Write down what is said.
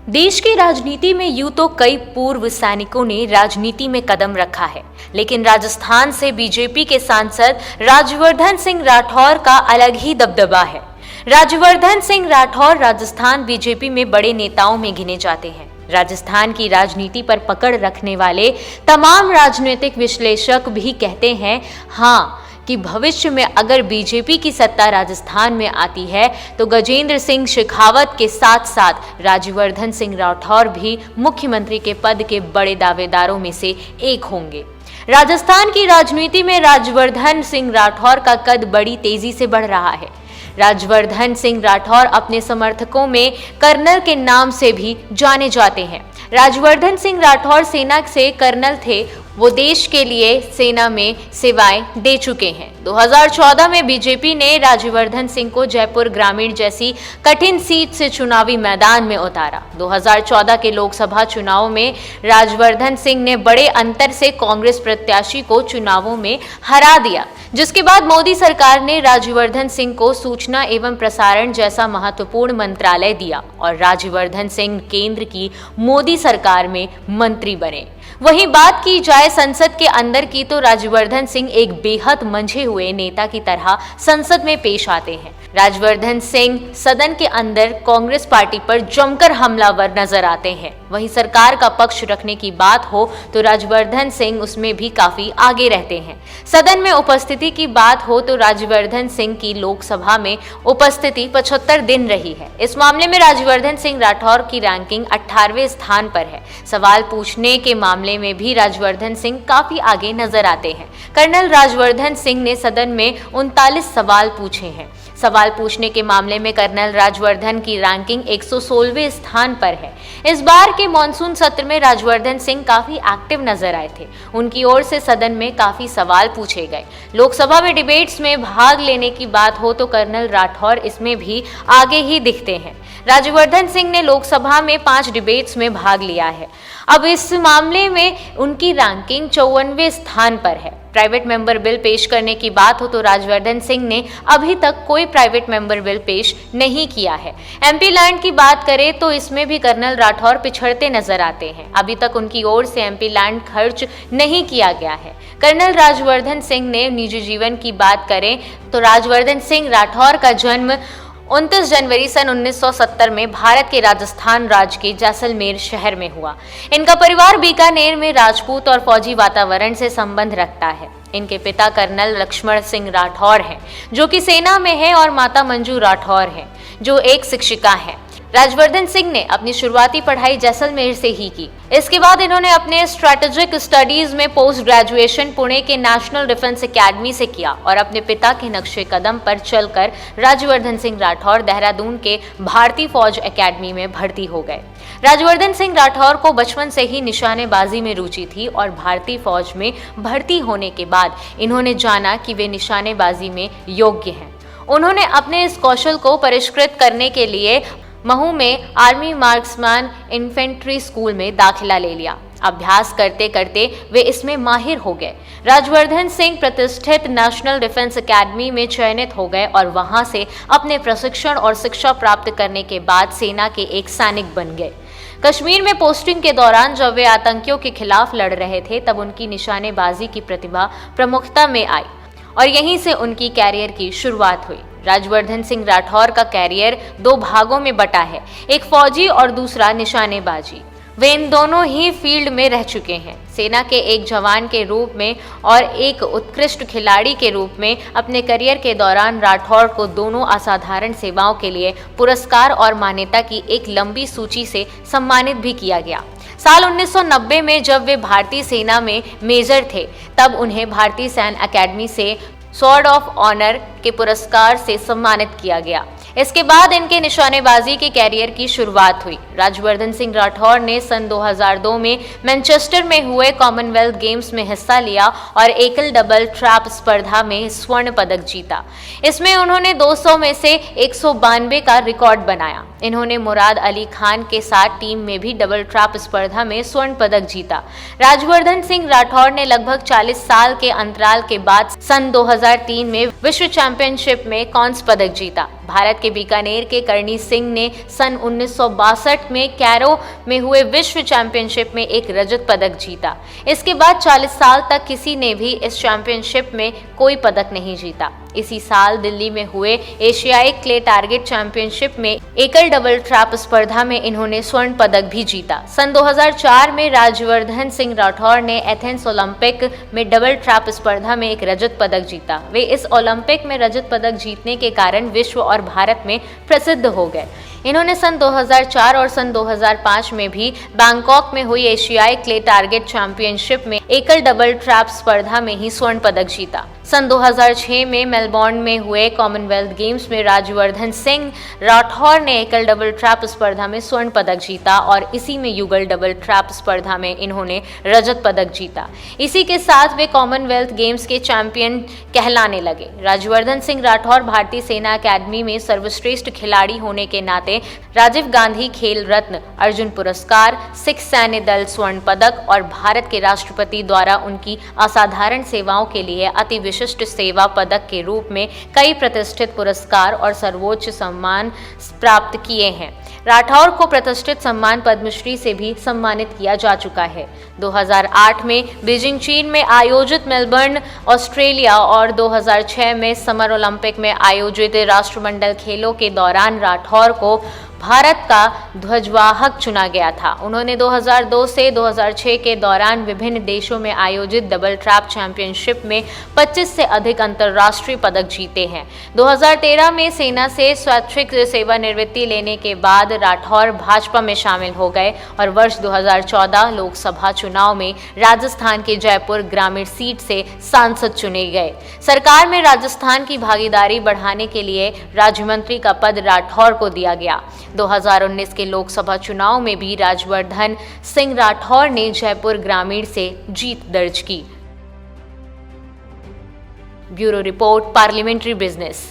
देश की राजनीति में यूं तो कई पूर्व सैनिकों ने राजनीति में कदम रखा है, लेकिन राजस्थान से बीजेपी के सांसद राज्यवर्धन सिंह राठौर का अलग ही दबदबा है। राज्यवर्धन सिंह राठौर राजस्थान बीजेपी में बड़े नेताओं में गिने जाते हैं। राजस्थान की राजनीति पर पकड़ रखने वाले तमाम राजनीतिक विश्लेषक भी कहते हैं कि भविष्य में अगर बीजेपी की सत्ता राजस्थान में आती है तो गजेंद्र सिंह शेखावत के साथ साथ राज्यवर्धन सिंह राठौर भी मुख्यमंत्री के पद के बड़े दावेदारों में से एक होंगे। राजस्थान की राजनीति में राज्यवर्धन सिंह राठौर का कद बड़ी तेजी से बढ़ रहा है। राज्यवर्धन सिंह राठौर अपने समर्थकों में कर्नल के नाम से भी जाने जाते हैं। राज्यवर्धन सिंह राठौर सेना से कर्नल थे, वो देश के लिए सेना में सेवाएं दे चुके हैं। 2014 में बीजेपी ने राज्यवर्धन सिंह को जयपुर ग्रामीण जैसी कठिन सीट से चुनावी मैदान में उतारा। 2014 के लोकसभा चुनाव में राज्यवर्धन सिंह ने बड़े अंतर से कांग्रेस प्रत्याशी को चुनावों में हरा दिया, जिसके बाद मोदी सरकार ने राज्यवर्धन सिंह को सूचना एवं प्रसारण जैसा महत्वपूर्ण मंत्रालय दिया और राज्यवर्धन सिंह केंद्र की मोदी सरकार में मंत्री बने। वहीं बात की जाए संसद के अंदर की तो राज्यवर्धन सिंह एक बेहद मंझे हुए नेता की तरह संसद में पेश आते हैं। राज्यवर्धन सिंह सदन के अंदर कांग्रेस पार्टी पर जमकर हमलावर नजर आते हैं। वहीं सरकार का पक्ष रखने की बात हो तो राज्यवर्धन सिंह उसमें भी काफी आगे रहते हैं। सदन में उपस्थिति की बात हो तो राज्यवर्धन सिंह की लोकसभा में उपस्थिति 75 दिन रही है। इस मामले में राज्यवर्धन सिंह राठौर की रैंकिंग 18वें स्थान पर है। सवाल पूछने के मामले में भी राज्यवर्धन सिंह काफी आगे नजर आते हैं। कर्नल राज्यवर्धन सिंह ने सदन में 39 सवाल पूछे हैं। सवाल पूछने के मामले में कर्नल राज्यवर्धन की रैंकिंग 116वें स्थान पर है। इस बार के मॉनसून सत्र में राज्यवर्धन सिंह काफी एक्टिव नजर आए थे। उनकी ओर से सदन में काफी सवाल पूछे गए। लोकसभा में डिबेट्स में भाग लेने की बात हो तो कर्नल राठौर इसमें भी आगे ही दिखते हैं। राज्यवर्धन सिंह ने लोकसभा में 5 डिबेट्स में भाग लिया है। अब इस मामले में उनकी रैंकिंग 54वें स्थान पर है। प्राइवेट मेंबर बिल पेश करने की बात हो तो राज्यवर्धन सिंह ने अभी तक कोई प्राइवेट मेंबर बिल पेश नहीं किया है। एमपी लैंड की बात करें तो इसमें भी कर्नल राठौर पिछड़ते नजर आते हैं। अभी तक उनकी ओर से एमपी लैंड खर्च नहीं किया गया है। कर्नल राज्यवर्धन सिंह ने निजी जीवन की बात करें तो राज्यवर्धन सिंह राठौर का जन्म 29 जनवरी सन 1970 में भारत के राजस्थान राज्य के जैसलमेर शहर में हुआ। इनका परिवार बीकानेर में राजपूत और फौजी वातावरण से संबंध रखता है। इनके पिता कर्नल लक्ष्मण सिंह राठौर हैं, जो कि सेना में है, और माता मंजू राठौर हैं, जो एक शिक्षिका हैं। राज्यवर्धन सिंह ने अपनी शुरुआती पढ़ाई जैसलमेर से ही की। इसके बाद इन्होंने अपने स्ट्रेटेजिक स्टडीज में पोस्ट ग्रेजुएशन पुणे के नेशनल डिफेंस एकेडमी से किया और अपने पिता के नक्शे कदम पर चलकर राज्यवर्धन सिंह राठौर देहरादून के भारतीय फौज एकेडमी में भर्ती हो गए। राज्यवर्धन सिंह राठौर को बचपन से ही निशानेबाजी में रुचि थी और भारतीय फौज में भर्ती होने के बाद इन्होंने जाना कि वे निशानेबाजी में योग्य हैं। उन्होंने अपने इस कौशल को परिष्कृत करने के लिए महू में आर्मी मार्क्समैन इन्फेंट्री स्कूल में दाखिला ले लिया। अभ्यास करते करते वे इसमें माहिर हो गए। राज्यवर्धन सिंह प्रतिष्ठित नेशनल डिफेंस एकेडमी में चयनित हो गए और वहां से अपने प्रशिक्षण और शिक्षा प्राप्त करने के बाद सेना के एक सैनिक बन गए। कश्मीर में पोस्टिंग के दौरान जब वे आतंकियों के खिलाफ लड़ रहे थे तब उनकी निशानेबाजी की प्रतिभा प्रमुखता में आई और यहीं से उनकी कैरियर की शुरुआत हुई। राज्यवर्धन सिंह राठौर का कैरियर 2 भागों में बटा है, एक फौजी और दूसरा निशानेबाजी। वे इन दोनों ही फील्ड में रह चुके हैं। सेना के एक जवान के रूप में और एक उत्कृष्ट खिलाड़ी के रूप में अपने करियर के दौरान राठौर को दोनों असाधारण सेवाओं के लिए पुरस्कार और मान्यता की एक लंबी सूची से सम्मानित भी किया गया। साल 1990 में जब वे भारतीय सेना में मेजर थे तब उन्हें भारतीय सैन्य अकेडमी से स्वॉर्ड ऑफ ऑनर के पुरस्कार से सम्मानित किया गया। इसके बाद इनके निशानेबाजी के कैरियर की शुरुआत हुई। राज्यवर्धन सिंह राठौर ने सन 2002 में मैनचेस्टर में हुए कॉमनवेल्थ गेम्स में हिस्सा लिया और एकल डबल ट्रैप स्पर्धा में स्वर्ण पदक जीता। इसमें उन्होंने 200 में से 192 का रिकॉर्ड बनाया। इन्होंने मुराद अली खान के साथ टीम में भी डबल ट्रैप स्पर्धा में स्वर्ण पदक जीता। राज्यवर्धन सिंह राठौर ने लगभग 40 साल के अंतराल के बाद सन 2003 में विश्व चैंपियनशिप में कांस्य पदक जीता। भारत के बीकानेर के करणी सिंह ने सन 1962 में कैरो में हुए विश्व चैंपियनशिप में एक रजत पदक जीता। इसके बाद 40 साल तक किसी ने भी इस चैंपियनशिप में कोई पदक नहीं जीता। इसी साल दिल्ली में हुए एशियाई क्ले टारगेट चैंपियनशिप में एकल डबल ट्रैप स्पर्धा में इन्होंने स्वर्ण पदक भी जीता। सन 2004 में राज्यवर्धन सिंह राठौर ने एथेंस ओलंपिक में डबल ट्रैप स्पर्धा में एक रजत पदक जीता। वे इस ओलंपिक में रजत पदक जीतने के कारण विश्व और भारत में प्रसिद्ध हो गए। इन्होंने सन 2004 और सन 2005 में भी बैंकॉक में हुई एशियाई क्ले टारगेट चैंपियनशिप में एकल डबल ट्रैप स्पर्धा में ही स्वर्ण पदक जीता। सन 2006 में मेलबोर्न में हुए कॉमनवेल्थ गेम्स में राज्यवर्धन सिंह राठौर ने एकल डबल ट्रैप स्पर्धा में स्वर्ण पदक जीता और इसी में युगल डबल ट्रैप स्पर्धा में इन्होंने रजत पदक जीता। इसी के साथ वे कॉमनवेल्थ गेम्स के चैंपियन कहलाने लगे। राज्यवर्धन सिंह राठौर भारतीय सेना अकादमी में सर्वश्रेष्ठ खिलाड़ी होने के नाते राजीव गांधी खेल रत्न, अर्जुन पुरस्कार, सिख सैन्य दल स्वर्ण पदक और भारत के राष्ट्रपति द्वारा उनकी असाधारण सेवाओं के लिए अति विशिष्ट सेवा पदक के रूप में कई प्रतिष्ठित पुरस्कार और सर्वोच्च सम्मान प्राप्त किए हैं। राठौर को प्रतिष्ठित सम्मान पद्मश्री से भी सम्मानित किया जा चुका है। 2008 में बीजिंग चीन में आयोजित मेलबर्न ऑस्ट्रेलिया और 2006 में समर ओलंपिक में आयोजित राष्ट्रमंडल खेलों के दौरान राठौर को भारत का ध्वजवाहक चुना गया था। उन्होंने 2002 से 2006 के दौरान विभिन्न देशों में आयोजित डबल ट्रैप चैंपियनशिप में 25 से अधिक अंतर्राष्ट्रीय पदक जीते हैं। 2013 में सेना से स्वैच्छिक सेवानिवृत्ति लेने के बाद राठौर भाजपा में शामिल हो गए और वर्ष 2014 लोकसभा चुनाव में राजस्थान के जयपुर ग्रामीण सीट से सांसद चुने गए। सरकार में राजस्थान की भागीदारी बढ़ाने के लिए राज्य मंत्री का पद राठौर को दिया गया। 2019 के लोकसभा चुनाव में भी राज्यवर्धन सिंह राठौर ने जयपुर ग्रामीण से जीत दर्ज की। Bureau report, parliamentary business.